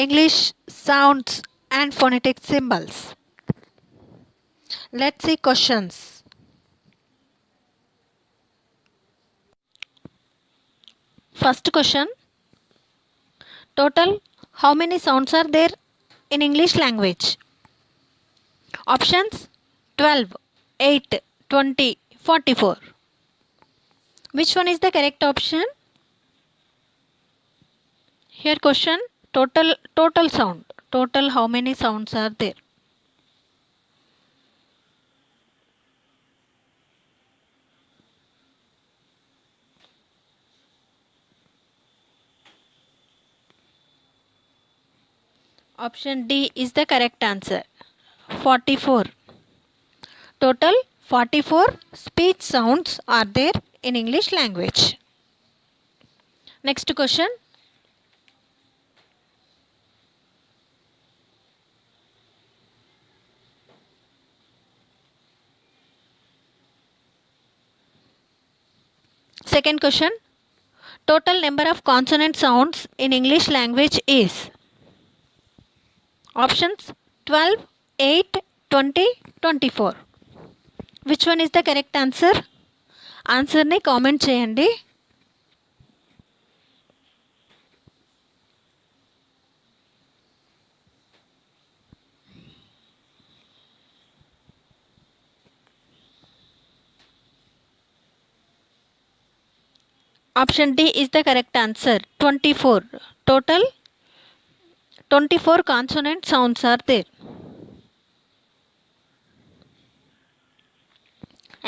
English sounds and phonetic symbols. Let's see questions. First question. Total how many sounds are there in English language? Options 12, 8, 20, 44. Which one is the correct option? Here question total sound. Total how many sounds are there? Option D is the correct answer. 44. Total 44 speech sounds are there in English language. Next question. Second question. Total number of consonant sounds in English language is options 12, 8, 20, 24. Which one is the correct answer? ఆన్సర్ని comment చేయండి. Option D is the correct answer. 24. Total 24 consonant sounds are there.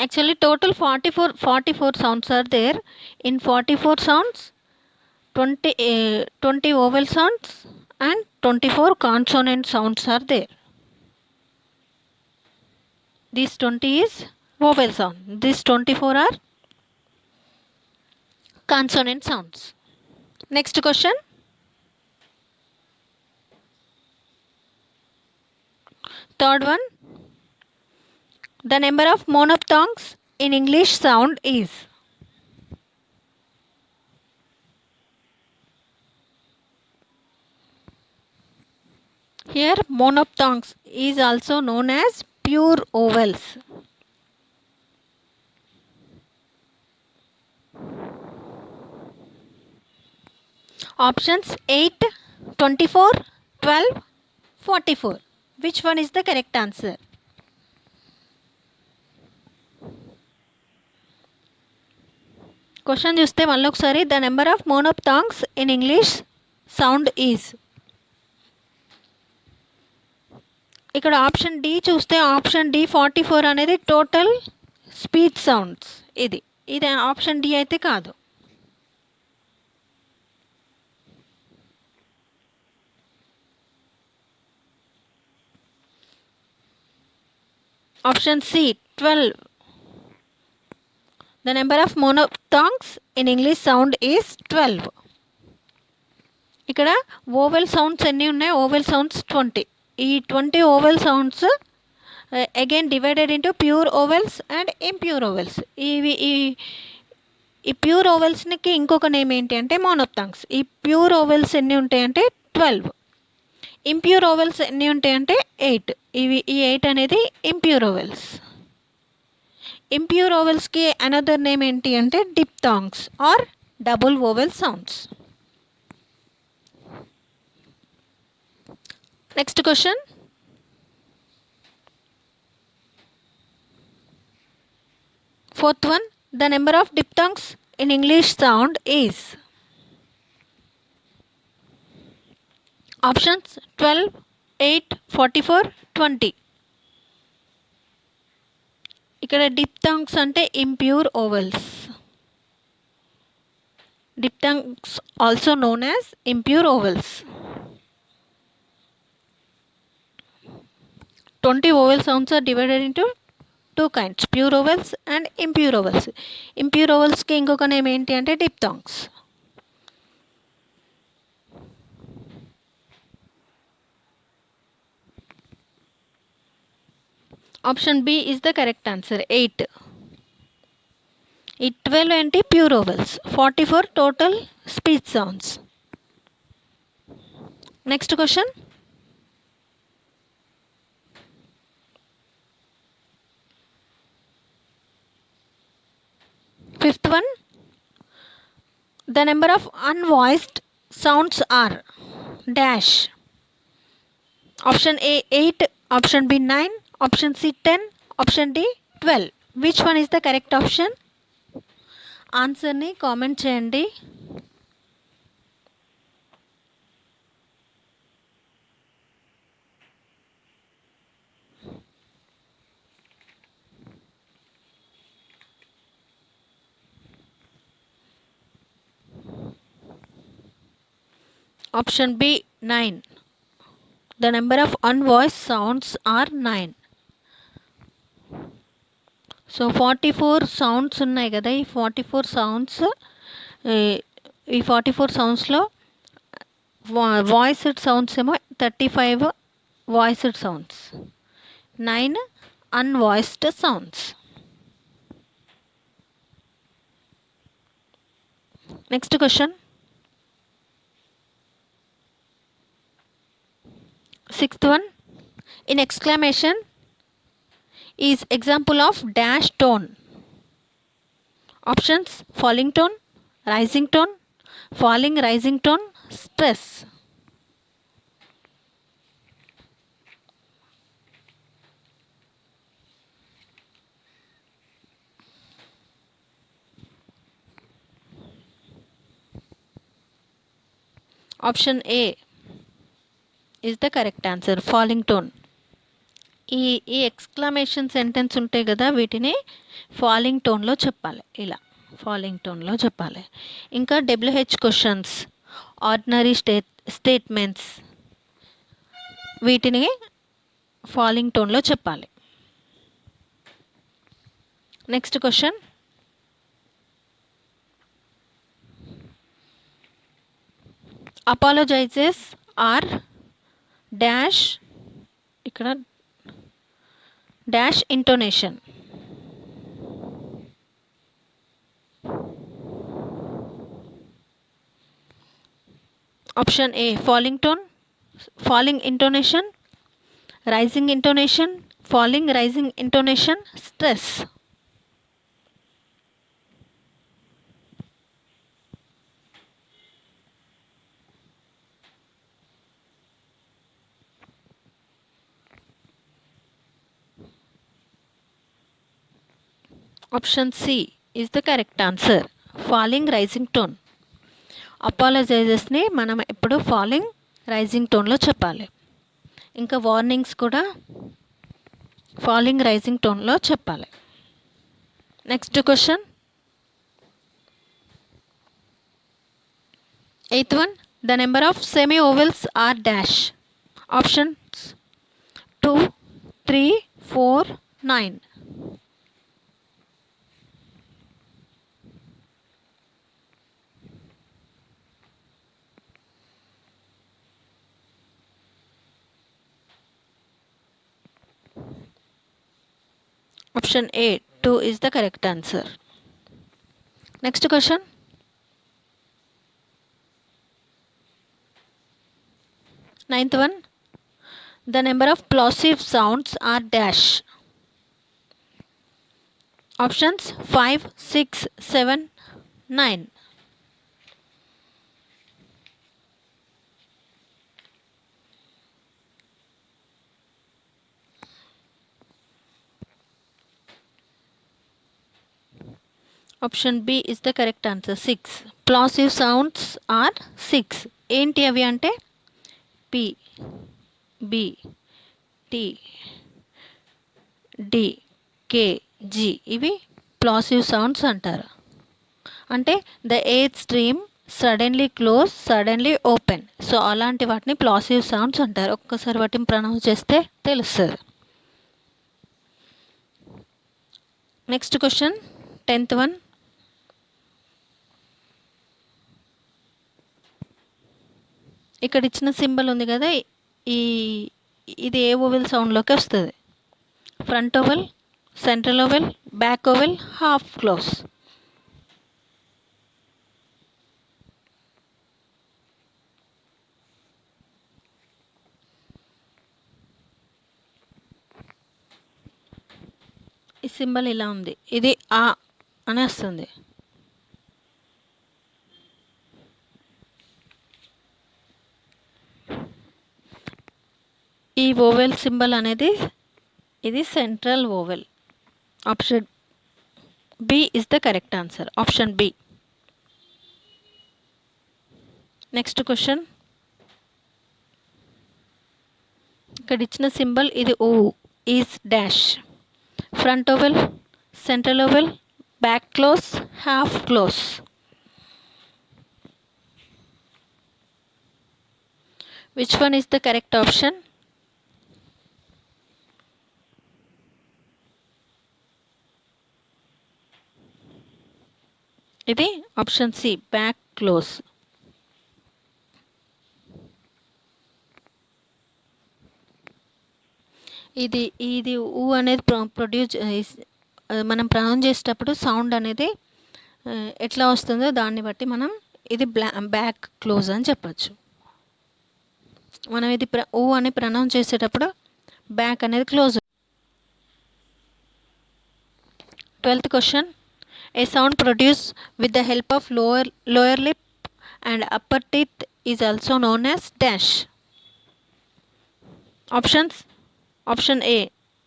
Actually total 44 sounds are there. In 44 sounds 20 vowel sounds and 24 consonant sounds are there. This 20 is vowel sound. These 24 are consonant sounds. Next question. Third one. The number of monophthongs in English sound is here monophthongs is also known as pure vowels. Options 8, 24, 12, 44. Which one is the correct answer? Question చూస్తే మళ్ళీ ఒకసారి the number of monophthongs in English sound is. ఇక్కడ option D చూస్తే option D 44 అనేది total speech sounds. ఇది option D అయితే కాదు. Option C 12. The number of monophthongs in English sound is 12. ఇక్కడ ఓవెల్ సౌండ్స్ ఎన్ని ఉన్నాయి? Vowel sounds 20. ఈ 20 vowel sounds again divided into pure vowels and impure vowels. ఈ pure ఓవెల్స్కి ఇంకొక నేమ్ ఏంటి అంటే మోనోప్థాంగ్స్. ఈ ప్యూర్ ఓవెల్స్ ఎన్ని ఉంటాయంటే 12. ఇంప్యూర్ ఓవెల్స్ ఎన్ని ఉంటాయంటే 8. ఈ 8 అనేది ఇంప్యూర్ ఓవెల్స్. ఇంప్యూర్ ఓవెల్స్కి అనదర్ నేమ్ ఏంటి అంటే diphthongs or double vowel sounds. Next question. Fourth one. The number of diphthongs in English sound is options 12, 8, 44, 20. ఇక్కడ డిప్థాంగ్స్ అంటే impure vowels. Diphthongs also known as impure vowels. 20 vowel sounds are divided into two kinds, pure vowels and impure vowels. Impure vowels ki inkoka name enti ante diphthongs. Option B is the correct answer. 8. 12 enti pure vowels. 44 total speech sounds. Next question. Fifth one. The number of unvoiced sounds are dash. Option A 8, option B 9, option C 10, option D 12. Which one is the correct option? ఆన్సర్ని comment చేయండి. Option B 9. The number of unvoiced sounds are 9. So 44 sounds ఉన్నాయి కదా, ఈ 44 sounds, ఈ 44 సౌండ్స్లో voiced sounds ఏమో 35 voiced sounds, 9 unvoiced sounds. Next question. Sixth one. In exclamation is example of dash tone. Options: falling tone, rising tone, falling rising tone, stress. Option A is the correct answer, falling tone. ఈ exclamation sentence ఉంటాయి కదా, వీటిని falling టోన్లో చెప్పాలి, ఇలా falling టోన్లో చెప్పాలి. ఇంకా WH క్వశ్చన్స్, ఆర్డినరీ స్టేట్మెంట్స్, వీటిని ఫాలింగ్ టోన్లో చెప్పాలి. Next question. Apologises or dash, ఇక్కడ dash intonation. Option A falling tone, falling intonation, rising intonation, falling rising intonation, stress. Option C is the correct answer, falling rising tone. అపాలజైజెస్ని మనం ఎప్పుడు falling rising టోన్లో చెప్పాలి. ఇంకా warnings కూడా falling rising టోన్లో చెప్పాలి. Next question. Eighth one. The number of semi vowels are dash. Options 2, 3, 4, 9. Option A 2 is the correct answer. Next question. Ninth one. The number of plosive sounds are dash. Options 5, 6, 7, 9. Option B is the correct answer, 6. Plosive sounds are 6. ఏంటి అవి అంటే P, B, T, D, K, G, ఇవి plosive sounds అంటారు. అంటే the air stream suddenly close, suddenly open, so అలాంటి వాటిని ప్లాసివ్ sounds అంటారు. ఒక్కసారి వాటిని ప్రొనౌన్స్ చేస్తే తెలుస్తుంది. Next question. 10th one. ఇక్కడ ఇచ్చిన సింబల్ ఉంది కదా, ఇది ఏ ఓవెల్ సౌండ్లోకి వస్తుంది? Front vowel, central vowel, back vowel, half close. ఈ సింబల్ ఇలా ఉంది, ఇది ఆ అని వస్తుంది. ఈ ఓవెల్ సింబల్ అనేది ఇది central vowel. Option B is the correct answer. Option B. Next question. ఇక్కడ ఇచ్చిన సింబల్ ఇది ఓ is dash. Front vowel, central vowel, back close, half close. Which one is the correct option? ఇది option C, back close. ఇది ఊ అనేది మనం pronounce చేసేటప్పుడు సౌండ్ అనేది ఎట్లా వస్తుందో దాన్ని బట్టి మనం ఇది బ్యాక్ క్లోజ్ అని చెప్పచ్చు. మనం ఇది ఊ అని ప్రొనౌన్స్ చేసేటప్పుడు బ్యాక్ అనేది close. 12th question. A sound produced with the help of lower lip and upper teeth is also known as dash. Options. Option A,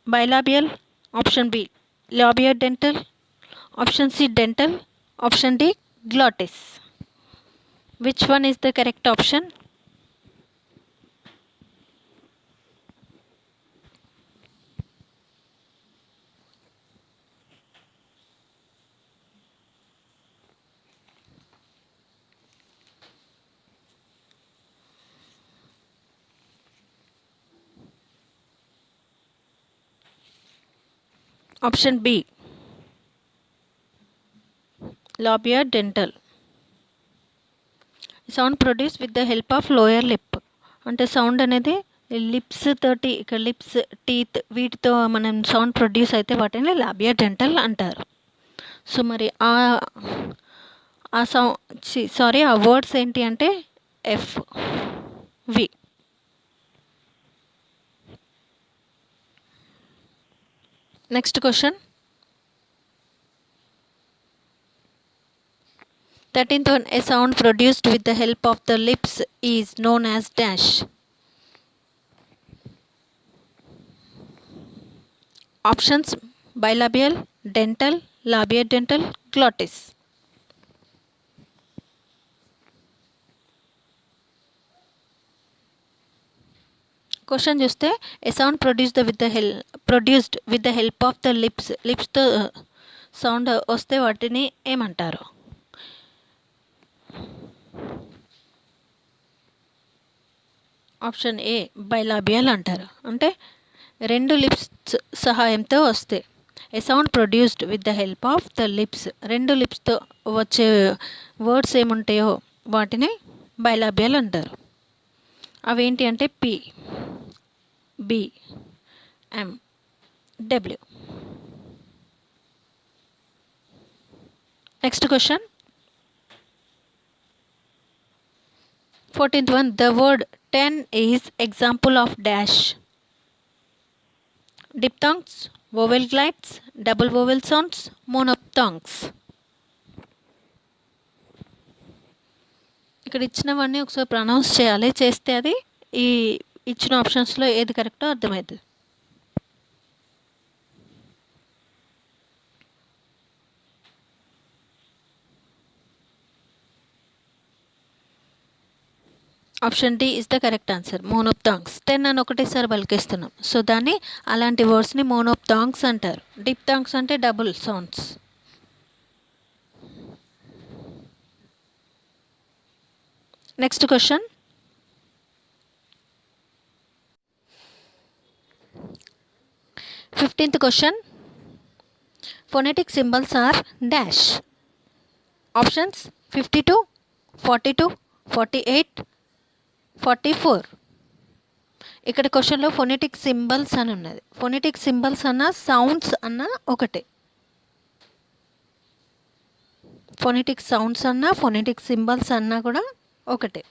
bilabial. Option B, labiodental. Option C, dental. Option D, glottis. Which one is the correct option? Option B, labiodental. Sound produced with the help of lower lip. అంటే sound అనేది lips తోటి, ఇక్కడ lips, teeth వీటితో మనం sound produce అయితే వాటిని labiodental అంటారు. So మరి ఆ వర్డ్స్ ఏంటి అంటే F, V. Next question. 13th one. A sound produced with the help of the lips is known as dash. Options: bilabial, dental, labiodental, glottis. Question చూస్తే a sound produced with the help of the లిప్స్తో sound వస్తే వాటిని ఏమంటారు? Option A, బైలాబియల్ అంటారు. అంటే రెండు lips సహాయంతో వస్తే a sound produced with the help of the lips, రెండు లిప్స్తో వచ్చే వర్డ్స్ ఏముంటాయో వాటిని బైలాబియల్ అంటారు. అవేంటి అంటే P, B, M, W. Next question. 14th one. The word 10 is example of dash. Diphthongs, vowel glides, double vowel sounds, monophthongs. ఇక్కడ ఇచ్చినవన్నీ ఒకసారి pronounce చేయాలి. చేస్తే అది ఈ ఇచ్చిన ఆప్షన్స్లో ఏది కరెక్టో అర్థమవుతుంది. Option D is the correct answer. Monophthongs. 10 అని ఒకటేసారి పలికేస్తున్నాం, సో దాన్ని అలాంటి వర్డ్స్ని మోనోప్థాంగ్స్ అంటారు. డిప్థాంగ్స్ అంటే double sounds. Next question. 15th question. Phonetic symbols are dash. Options 52, 42, 48, 44. ఇక్కడ క్వశ్చన్లో ఫొనెటిక్ సింబల్స్ అని ఉన్నది. ఫొనెటిక్ సింబల్స్ అన్న సౌండ్స్ అన్న ఒకటే. ఫొనెటిక్ సౌండ్స్ అన్న ఫొనెటిక్ సింబల్స్ అన్నా కూడా ఒకటే.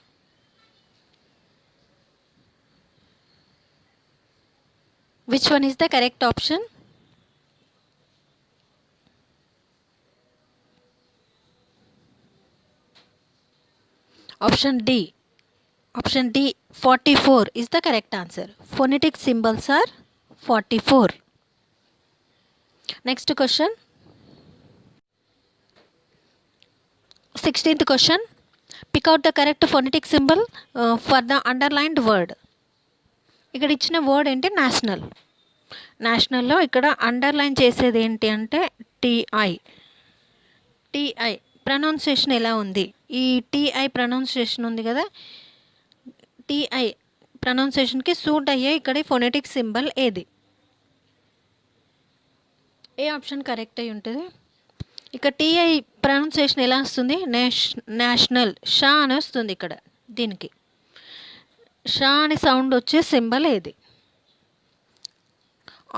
Which one is the correct option? Option D. Option D, 44 is the correct answer. Phonetic symbols are 44. Next question. 16th question. Pick out the correct phonetic symbol for the underlined word. ఇక్కడ ఇచ్చిన word ఏంటి? National. నేషనల్లో ఇక్కడ underline చేసేది ఏంటి అంటే TI. TI pronunciation ఎలా ఉంది? ఈ టీఐ ప్రొనౌన్సియేషన్ ఉంది కదా, టీఐ ప్రొనౌన్సియేషన్కి సూట్ అయ్యే ఇక్కడ ఫోనెటిక్ సింబల్ ఏది? ఏ ఆప్షన్ కరెక్ట్ అయి ఉంటుంది? ఇక టీఐ ప్రొనౌన్సియేషన్ ఎలా వస్తుంది? నేషనల్ షా అని వస్తుంది. ఇక్కడ దీనికి షా అని సౌండ్ వచ్చే సింబల్ ఏది?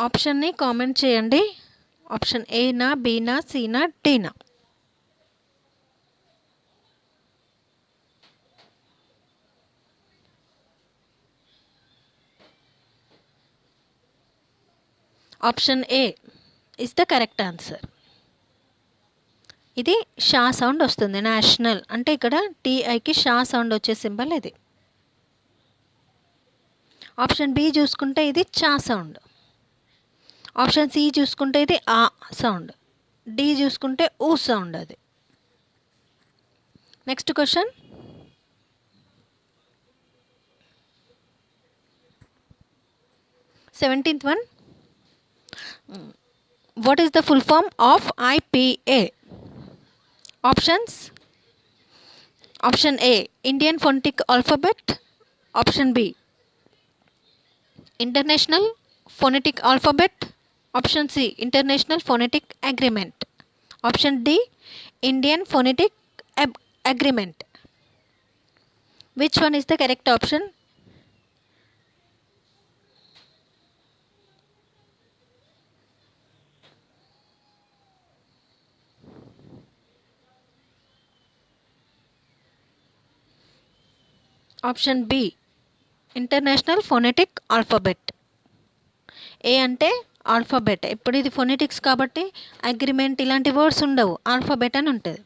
ఆప్షన్ని కామెంట్ చేయండి. ఆప్షన్ ఏనా, బీనా, సీనా, డీనా? Option A is the correct answer. ఇది షా సౌండ్ వస్తుంది. నేషనల్ అంటే ఇక్కడ టీఐకి షా సౌండ్ వచ్చే సింబల్ ఇది. ఆప్షన్ బి చూసుకుంటే ఇది చా సౌండ్. ఆప్షన్ సి చూసుకుంటే ఇది ఆ సౌండ్. డి చూసుకుంటే ఊ సౌండ్ అది. Next question. Seventeenth one. What is the full form of IPA? Options. Option A, Indian Phonetic Alphabet. Option B, International Phonetic Alphabet. Option C, International Phonetic Agreement. Option D, Indian Phonetic Agreement. Which one is the correct option? Option B, international phonetic alphabet. A అంటే alphabet. ఇప్పుడు ఇది phonetics కాబట్టి agreement ఇలాంటి words ఉండవు, alphabet అని ఉంటుంది.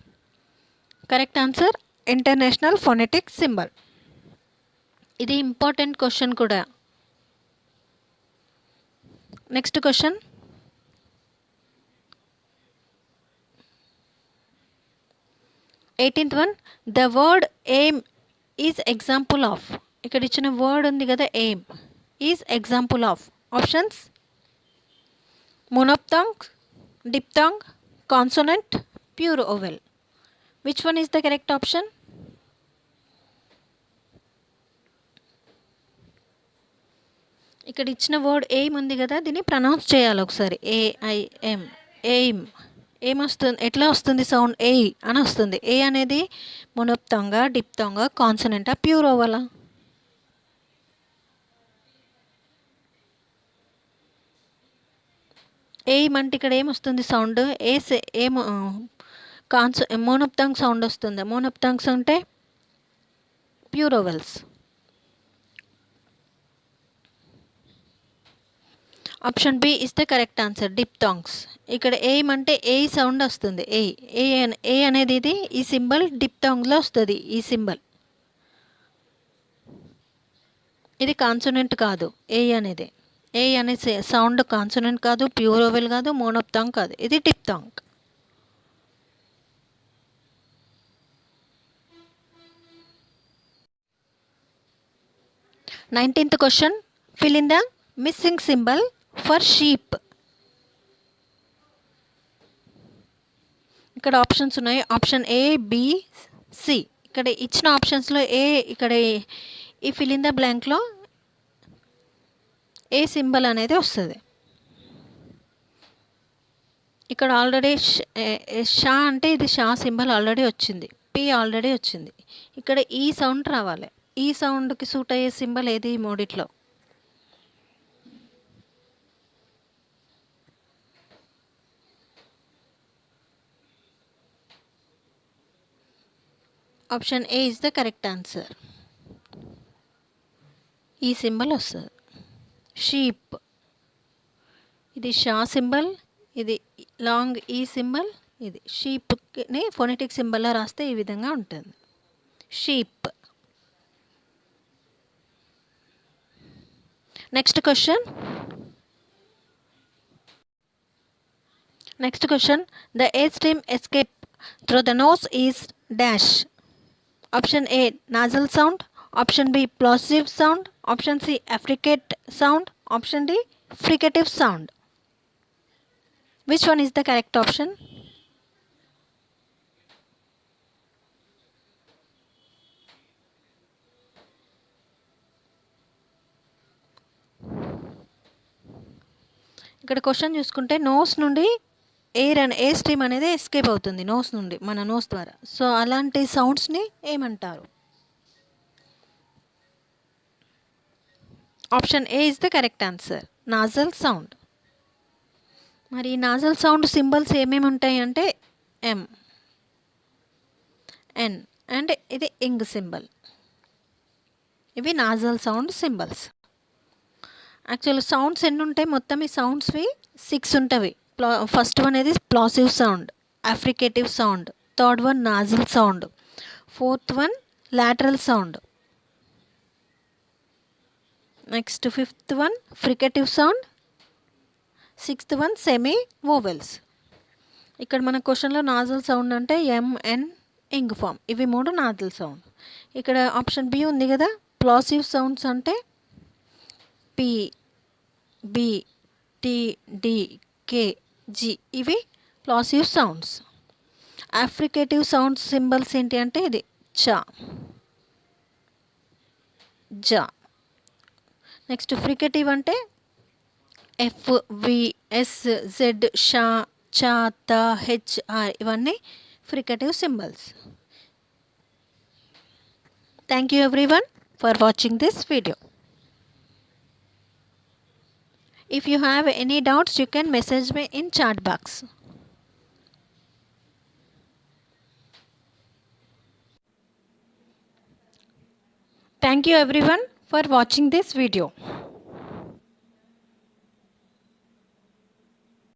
Correct answer international phonetic symbol. ఇది important question కూడా. Next question. 18th one. The word aim is example of. ఇక్కడ ఇచ్చిన వర్డ్ ఉంది కదా aim, is example of. Options. Monophthong, diphthong, consonant, pure vowel. Which one is the correct option? ఇక్కడ ఇచ్చిన word aim ఉంది కదా, దీన్ని ప్రొనౌన్స్ చేయాలి ఒకసారి. AIM, aim. ఏమొస్తుంది, ఎట్లా వస్తుంది సౌండ్? ఏ అని వస్తుంది. ఏ అనేది మొనోప్థాంగా, డిప్థాంగా, కాన్సనెంటా, ప్యూర్ ఓవలా? ఎయిమ్ అంటే ఇక్కడ ఏమొస్తుంది సౌండ్? ఏమో మోనోప్థాంగ్ సౌండ్ వస్తుంది. మోనోప్థాంగ్స్ అంటే pure vowels. Option B is the correct answer, diphthongs. ఇక్కడ ఎయిమ్ అంటే ఏ సౌండ్ వస్తుంది. ఏ అనేది ఇది ఈ సింబల్ డిప్థాంగ్లో వస్తుంది. ఈ సింబల్ ఇది కాన్సోనెంట్ కాదు. ఏ అనేది సౌండ్ కాన్సోనెంట్ కాదు, ప్యూర్ ఓవెల్ కాదు, మోనోప్థాంగ్ కాదు, ఇది diphthong. Nineteenth question. Fill in the missing symbol for sheep. ఇక్కడ ఆప్షన్స్ ఉన్నాయి. Option A, B, C. ఇక్కడ ఇచ్చిన ఆప్షన్స్లో ఇక్కడ ఈ ఫిల్ ఇన్ ద బ్లాంక్లో ఏ సింబల్ అనేది వస్తుంది. ఇక్కడ ఆల్రెడీ షా అంటే ఇది షా సింబల్ ఆల్రెడీ వచ్చింది, పి ఆల్రెడీ వచ్చింది. ఇక్కడ ఈ సౌండ్ రావాలి. ఈ సౌండ్కి సూట్ అయ్యే సింబల్ ఏది ఈ మూడిట్లో? Option A is the correct answer. ఈ సింబల్ వస్తుంది, షీప్. ఇది షా సింబల్, ఇది లాంగ్ ఈ సింబల్, ఇది షీప్ని ఫోనెటిక్ సింబల్లో రాస్తే ఈ విధంగా ఉంటుంది, sheep. Next question. Next question. The air stream escape through the nose is dash. Option A, nasal sound. Option B, plosive sound. Option C, affricate sound. Option D, fricative sound. Which one is the correct option? ఇక్కడ question చూసుకుంటే nose నుండి air stream అనేది escape అవుతుంది nose నుండి, మన nose ద్వారా. So అలాంటి సౌండ్స్ని ఏమంటారు? Option A is the correct answer, nozzle sound. మరి నాజల్ సౌండ్ సింబల్స్ ఏమేమి ఉంటాయి అంటే ఎం, ఎన్ అండ్ ఇది ఇంగ్ సింబల్. ఇవి nozzle sound symbols. Actual sounds ఎన్ని ఉంటాయి మొత్తం? ఈ సౌండ్స్వి 6 ఉంటవి. ఫస్ట్ వన్ అనేది plosive sound, affricative sound, third one nasal sound, fourth one lateral sound, next fifth one fricative sound, sixth one semi vowels. ఇక్కడ మన క్వశ్చన్లో నాజల్ సౌండ్ అంటే ఎంఎన్ ఇంగ్ ఫామ్, ఇవి 3 నాజల్ సౌండ్. ఇక్కడ ఆప్షన్ బి ఉంది కదా, ప్లాసివ్ సౌండ్స్ అంటే P, B, T, D, K, G, ఇవి plosive sounds. Affricative sounds symbols ఏంటి అంటే ఇది చ, జ. నెక్స్ట్ ఫ్రికేటివ్ అంటే F, V, S, Z, Shah, చ, త, హెచ్, ఆర్, ఇవన్నీ fricative symbols. Thank you everyone for watching this video. If you have any doubts, you can message me in chat box. Thank you everyone for watching this video.